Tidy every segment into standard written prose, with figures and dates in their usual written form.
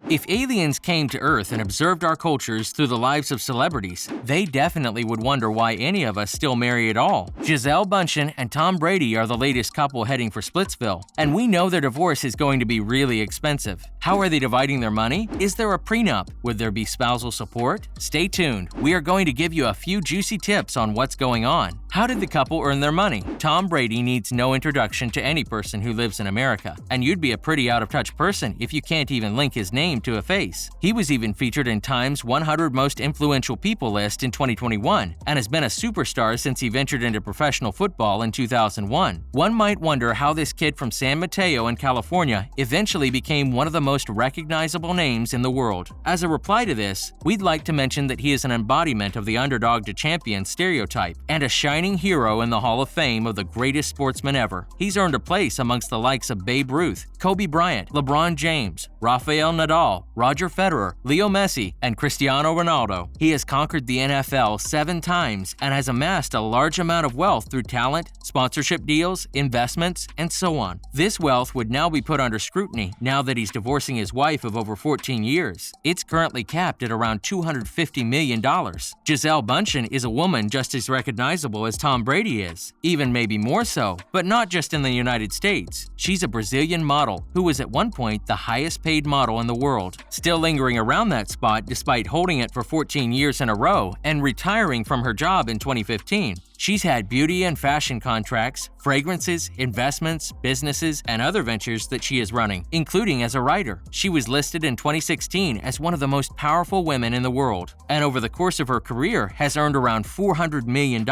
If aliens came to Earth and observed our cultures through the lives of celebrities, they definitely would wonder why any of us still marry at all. Gisele Bundchen and Tom Brady are the latest couple heading for Splitsville, and we know their divorce is going to be really expensive. How are they dividing their money? Is there a prenup? Would there be spousal support? Stay tuned. We are going to give you a few juicy tips on what's going on. How did the couple earn their money? Tom Brady needs no introduction to any person who lives in America, and you'd be a pretty out-of-touch person if you can't even link his name to a face. He was even featured in Time's 100 Most Influential People list in 2021 and has been a superstar since he ventured into professional football in 2001. One might wonder how this kid from San Mateo in California eventually became one of the most recognizable names in the world. As a reply to this, we'd like to mention that he is an embodiment of the underdog to champion stereotype and a shining hero in the Hall of Fame of the greatest sportsmen ever. He's earned a place amongst the likes of Babe Ruth, Kobe Bryant, LeBron James, Rafael Nadal, Roger Federer, Leo Messi, and Cristiano Ronaldo. He has conquered the NFL 7 times and has amassed a large amount of wealth through talent, sponsorship deals, investments, and so on. This wealth would now be put under scrutiny now that he's divorcing his wife of over 14 years. It's currently capped at around $250 million. Gisele Bundchen is a woman just as recognizable as Tom Brady is, even maybe more so, but not just in the United States. She's a Brazilian model who was at one point the highest paid model in the world, still lingering around that spot despite holding it for 14 years in a row and retiring from her job in 2015. She's had beauty and fashion contracts, fragrances, investments, businesses, and other ventures that she is running, including as a writer. She was listed in 2016 as one of the most powerful women in the world, and over the course of her career has earned around $400 million,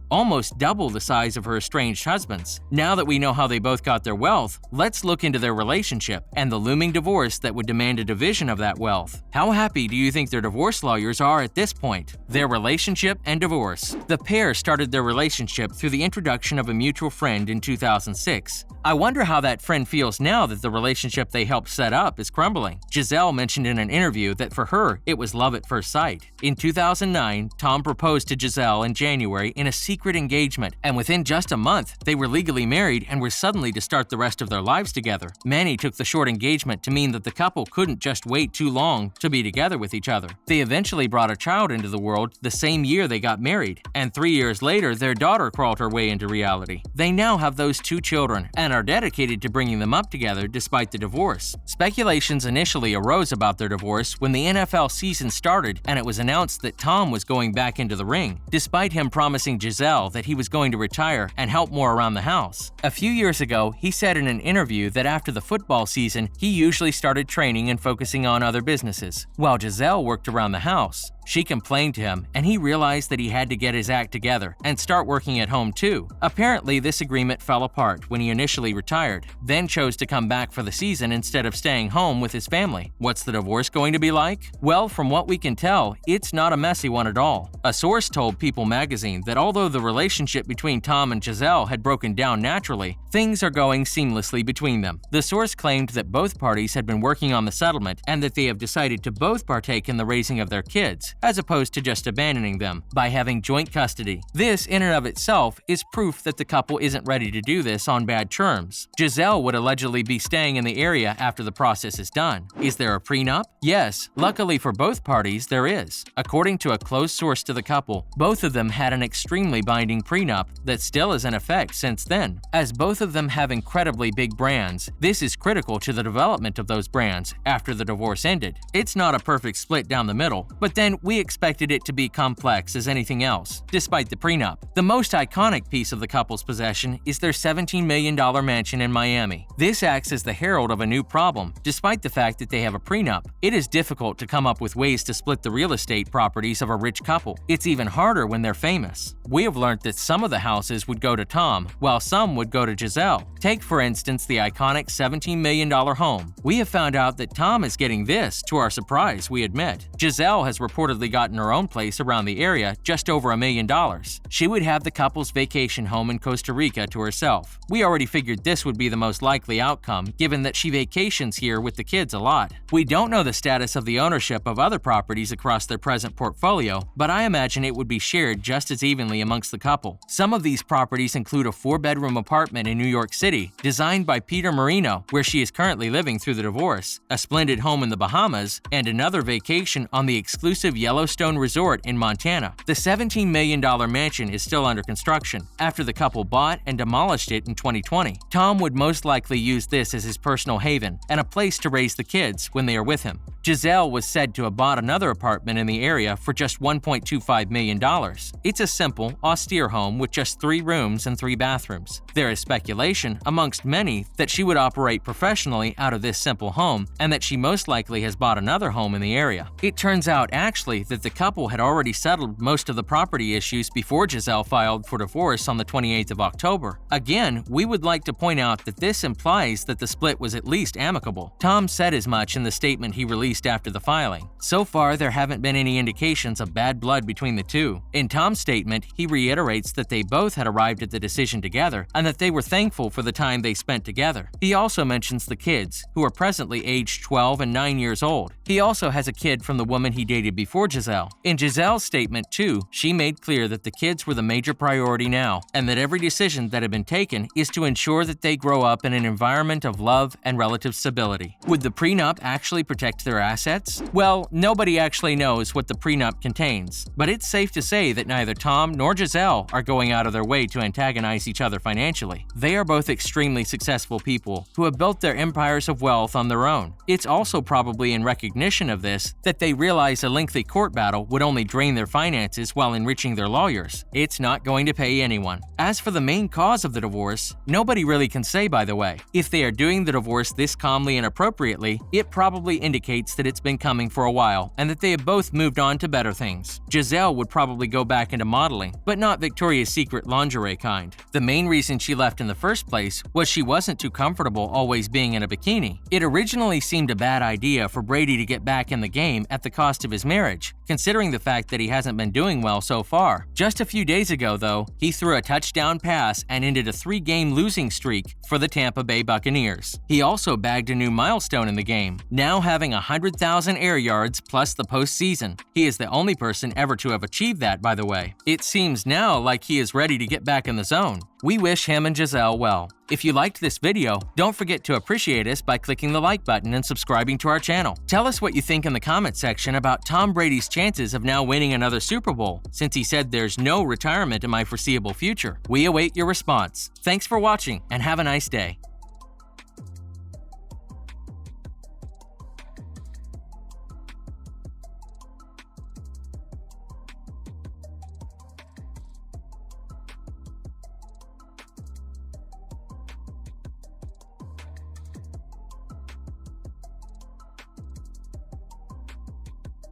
almost double the size of her estranged husband's. Now that we know how they both got their wealth, let's look into their relationship and the looming divorce that would demand a division of that wealth. How happy do you think their divorce lawyers are at this point? Their relationship and divorce. The pair started their relationship through the introduction of a mutual friend in 2006. I wonder how that friend feels now that the relationship they helped set up is crumbling. Gisele mentioned in an interview that for her, it was love at first sight. In 2009, Tom proposed to Gisele in January in a secret engagement, and within just a month, they were legally married and were suddenly to start the rest of their lives together. Many took the short engagement to mean that the couple couldn't just wait too long to be together with each other. They eventually brought a child into the world the same year they got married, and 3 years later, their daughter crawled her way into reality. They now have those 2 children and are dedicated to bringing them up together despite the divorce. Speculations initially arose about their divorce when the NFL season started and it was announced that Tom was going back into the ring, despite him promising Gisele that he was going to retire and help more around the house. A few years ago, he said in an interview that after the football season, he usually started training and focusing on other businesses, while Gisele worked around the house. She complained to him, and he realized that he had to get his act together and start working at home too. Apparently, this agreement fell apart when he initially retired, then chose to come back for the season instead of staying home with his family. What's the divorce going to be like? Well, from what we can tell, it's not a messy one at all. A source told People magazine that although the relationship between Tom and Gisele had broken down naturally, things are going seamlessly between them. The source claimed that both parties had been working on the settlement and that they have decided to both partake in the raising of their kids, as opposed to just abandoning them, by having joint custody. This, in and of itself, is proof that the couple isn't ready to do this on bad terms. Gisele would allegedly be staying in the area after the process is done. Is there a prenup? Yes, luckily for both parties, there is. According to a close source to the couple, both of them had an extremely binding prenup that still is in effect since then. As both of them have incredibly big brands, this is critical to the development of those brands after the divorce ended. It's not a perfect split down the middle, but then we expected it to be complex as anything else, despite the prenup. The most iconic piece of the couple's possession is their $17 million mansion in Miami. This acts as the herald of a new problem. Despite the fact that they have a prenup, it is difficult to come up with ways to split the real estate properties of a rich couple. It's even harder when they're famous. We have learned that some of the houses would go to Tom, while some would go to Gisele. Take, for instance, the iconic $17 million home. We have found out that Tom is getting this, to our surprise, we admit. Gisele has reportedly reportedly gotten her own place around the area just over $1 million. She would have the couple's vacation home in Costa Rica to herself. We already figured this would be the most likely outcome, given that she vacations here with the kids a lot. We don't know the status of the ownership of other properties across their present portfolio, but I imagine it would be shared just as evenly amongst the couple. Some of these properties include a 4-bedroom apartment in New York City, designed by Peter Marino, where she is currently living through the divorce, a splendid home in the Bahamas, and another vacation on the exclusive Yellowstone Resort in Montana. The $17 million mansion is still under construction, after the couple bought and demolished it in 2020. Tom would most likely use this as his personal haven and a place to raise the kids when they are with him. Gisele was said to have bought another apartment in the area for just $1.25 million. It's a simple, austere home with just 3 rooms and 3 bathrooms. There is speculation, amongst many, that she would operate professionally out of this simple home and that she most likely has bought another home in the area. It turns out, actually, that the couple had already settled most of the property issues before Gisele filed for divorce on the 28th of October. Again, we would like to point out that this implies that the split was at least amicable. Tom said as much in the statement he released after the filing. So far, there haven't been any indications of bad blood between the two. In Tom's statement, he reiterates that they both had arrived at the decision together and that they were thankful for the time they spent together. He also mentions the kids, who are presently aged 12 and 9 years old. He also has a kid from the woman he dated before Gisele. In Gisele's statement, too, she made clear that the kids were the major priority now, and that every decision that had been taken is to ensure that they grow up in an environment of love and relative stability. Would the prenup actually protect their assets? Well, nobody actually knows what the prenup contains, but it's safe to say that neither Tom nor Gisele are going out of their way to antagonize each other financially. They are both extremely successful people who have built their empires of wealth on their own. It's also probably in recognition of this that they realize a lengthy court battle would only drain their finances while enriching their lawyers. It's not going to pay anyone. As for the main cause of the divorce, nobody really can say, by the way. If they are doing the divorce this calmly and appropriately, it probably indicates that it's been coming for a while and that they have both moved on to better things. Gisele would probably go back into modeling, but not Victoria's Secret lingerie kind. The main reason she left in the first place was she wasn't too comfortable always being in a bikini. It originally seemed a bad idea for Brady to get back in the game at the cost of his marriage, considering the fact that he hasn't been doing well so far. Just a few days ago, though, he threw a touchdown pass and ended a 3-game losing streak for the Tampa Bay Buccaneers. He also bagged a new milestone in the game, now having 100,000 air yards plus the postseason. He is the only person ever to have achieved that, by the way. It seems now like he is ready to get back in the zone. We wish him and Gisele well. If you liked this video, don't forget to appreciate us by clicking the like button and subscribing to our channel. Tell us what you think in the comment section about Tom Brady's chances of now winning another Super Bowl, since he said there's no retirement in my foreseeable future. We await your response. Thanks for watching and have a nice day.